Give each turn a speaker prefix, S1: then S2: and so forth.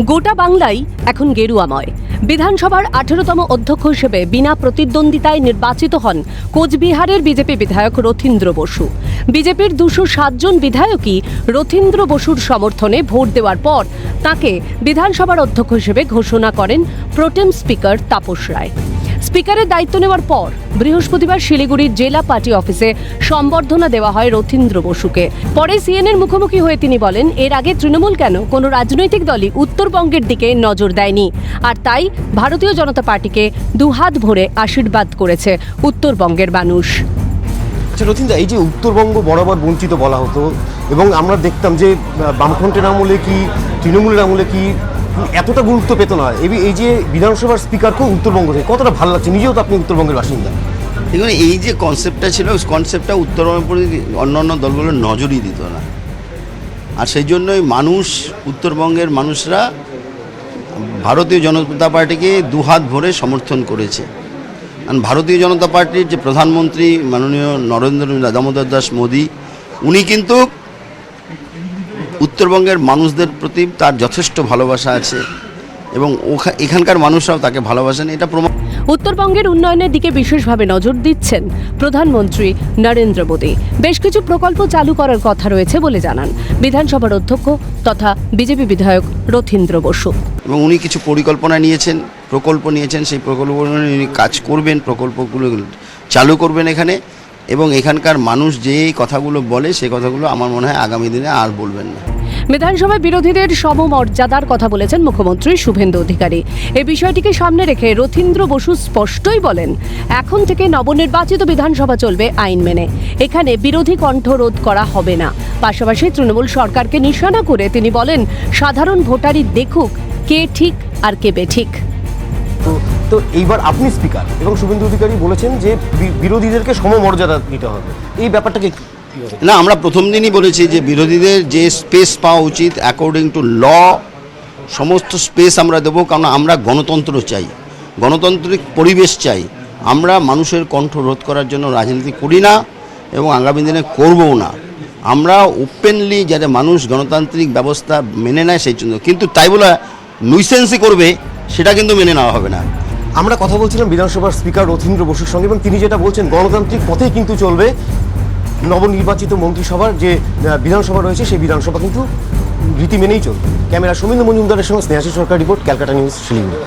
S1: গোটা বাংলাই এখন গেরুয়াময়। বিধানসভার 18তম অধ্যক্ষ হিসেবে বিনা প্রতিদ্বন্দ্বিতায় নির্বাচিত হন কোচবিহারের বিজেপি বিধায়ক রথীন্দ্র বসু। বিজেপির 207 জন বিধায়কই রথীন্দ্র বসুর সমর্থনে ভোট দেওয়ার পর তাকে বিধানসভার অধ্যক্ষ হিসেবে ঘোষণা করেন প্রোটেম স্পিকার তাপস রায়। স্পিকারের দায়িত্ব নেওয়ার পর বৃহস্পতিবার শিলিগুড়ির জেলা পার্টি অফিসে সম্বর্ধনা দেওয়া হয় রথীন্দ্র বসুকে। পরে সিএনএর মুখোমুখি হয়ে তিনি বলেন, এর আগে তৃণমূল কেন কোনো রাজনৈতিক দলই উত্তরবঙ্গের দিকে নজর দেয়নি, আর তাই ভারতীয় জনতা পার্টিকে দুহাত ভরে আশীর্বাদ করেছে উত্তরবঙ্গের মানুষ।
S2: আচ্ছা রথীন্দ্র, এই যে উত্তরবঙ্গ বরাবর বঞ্চিত বলা হতো এবং আমরা দেখতাম যে বামফ্রন্টের আমলে কি তৃণমূলের আমলে কি এতটা গুরুত্ব পেত না, এই যে বিধানসভার স্পিকারকেও উত্তরবঙ্গ থেকে কতটা ভালো লাগছে, নিজেও তো আপনি উত্তরবঙ্গের বাসিন্দা।
S3: দেখুন, এই যে কনসেপ্টটা ছিল, কনসেপ্টটা উত্তরবঙ্গের অন্যান্য দলগুলোর নজরই দিত না, আর সেই জন্যই উত্তরবঙ্গের মানুষরা ভারতীয় জনতা পার্টিকে দুহাত ভরে সমর্থন করেছে। কারণ ভারতীয় জনতা পার্টির যে প্রধানমন্ত্রী মাননীয় নরেন্দ্র দামোদর দাস মোদী, উনি কিন্তু উত্তরবঙ্গের মানুষদের প্রতি তার যথেষ্ট ভালোবাসা আছে এবং এখানকার মানুষরাও তাকে ভালোবাসেন, এটা প্রমাণ।
S1: উত্তরবঙ্গের উন্নয়নের দিকে বিশেষভাবে নজর দিচ্ছেন প্রধানমন্ত্রী নরেন্দ্র মোদী। বেশ কিছু প্রকল্প চালু করার কথা রয়েছে বলে জানান বিধানসভার অধ্যক্ষ তথা বিজেপি বিধায়ক রথীন্দ্র বসু।
S3: এবং উনি কিছু পরিকল্পনা নিয়েছেন, প্রকল্প নিয়েছেন, সেই প্রকল্পগুলো উনি কাজ করবেন, প্রকল্পগুলো চালু করবেন এখানে, এবং এখানকার মানুষ যে কথাগুলো বলে সেই কথাগুলো আমার মনে হয় আগামী দিনে আর বলবেন না।
S1: বিধানসভায় বিরোধীদের সমমর্যাদার কথা বলেছেন মুখ্যমন্ত্রী শুভেন্দু অধিকারী। এই বিষয়টিকে সামনে রেখে রথীন্দ্র বসু স্পষ্টই বলেন, এখন থেকে নবনির্বাচিত বিধানসভা চলবে আইন মেনে, এখানে বিরোধী কণ্ঠ রোধ করা হবে না। পাশাপাশি তৃণমূল সরকারকে নিশানা করে তিনি বলেন, সাধারণ ভোটারই দেখুক কে ঠিক আর কে বেঠিক।
S2: তো এইবার আপনি স্পিকার এবং শুভেন্দু অধিকারী বলেছেন যে বিরোধীদেরকে সমমর্যাদা দিতে হবে, এই ব্যাপারটাকে
S3: না, আমরা প্রথম দিনই বলেছি যে বিরোধীদের যে স্পেস পাওয়া উচিত অ্যাকর্ডিং টু ল, সমস্ত স্পেস আমরা দেবো, কারণ আমরা গণতন্ত্র চাই, গণতান্ত্রিক পরিবেশ চাই। আমরা মানুষের কণ্ঠ রোধ করার জন্য রাজনীতি করি না এবং আগামী দিনে করবও না। আমরা ওপেনলি যাতে মানুষ গণতান্ত্রিক ব্যবস্থা মেনে নেয় সেই জন্য, কিন্তু তাই বলে নুইসেন্সই করবে সেটা কিন্তু মেনে নেওয়া হবে না।
S2: আমরা কথা বলছিলাম বিধানসভার স্পিকার রথীন্দ্র বসুর সঙ্গে এবং তিনি যেটা বলছেন গণতান্ত্রিক পথেই কিন্তু চলবে নবনির্বাচিত মন্ত্রিসভার যে বিধানসভা রয়েছে, সেই বিধানসভা কিন্তু রীতি মেনেই চলবে। ক্যামেরা সৌমেন্দ্র মজুমদারের সঙ্গে স্নেহাশিস সরকার রিপোর্ট, ক্যালকাটা নিউজ, শিলিগুড়ি।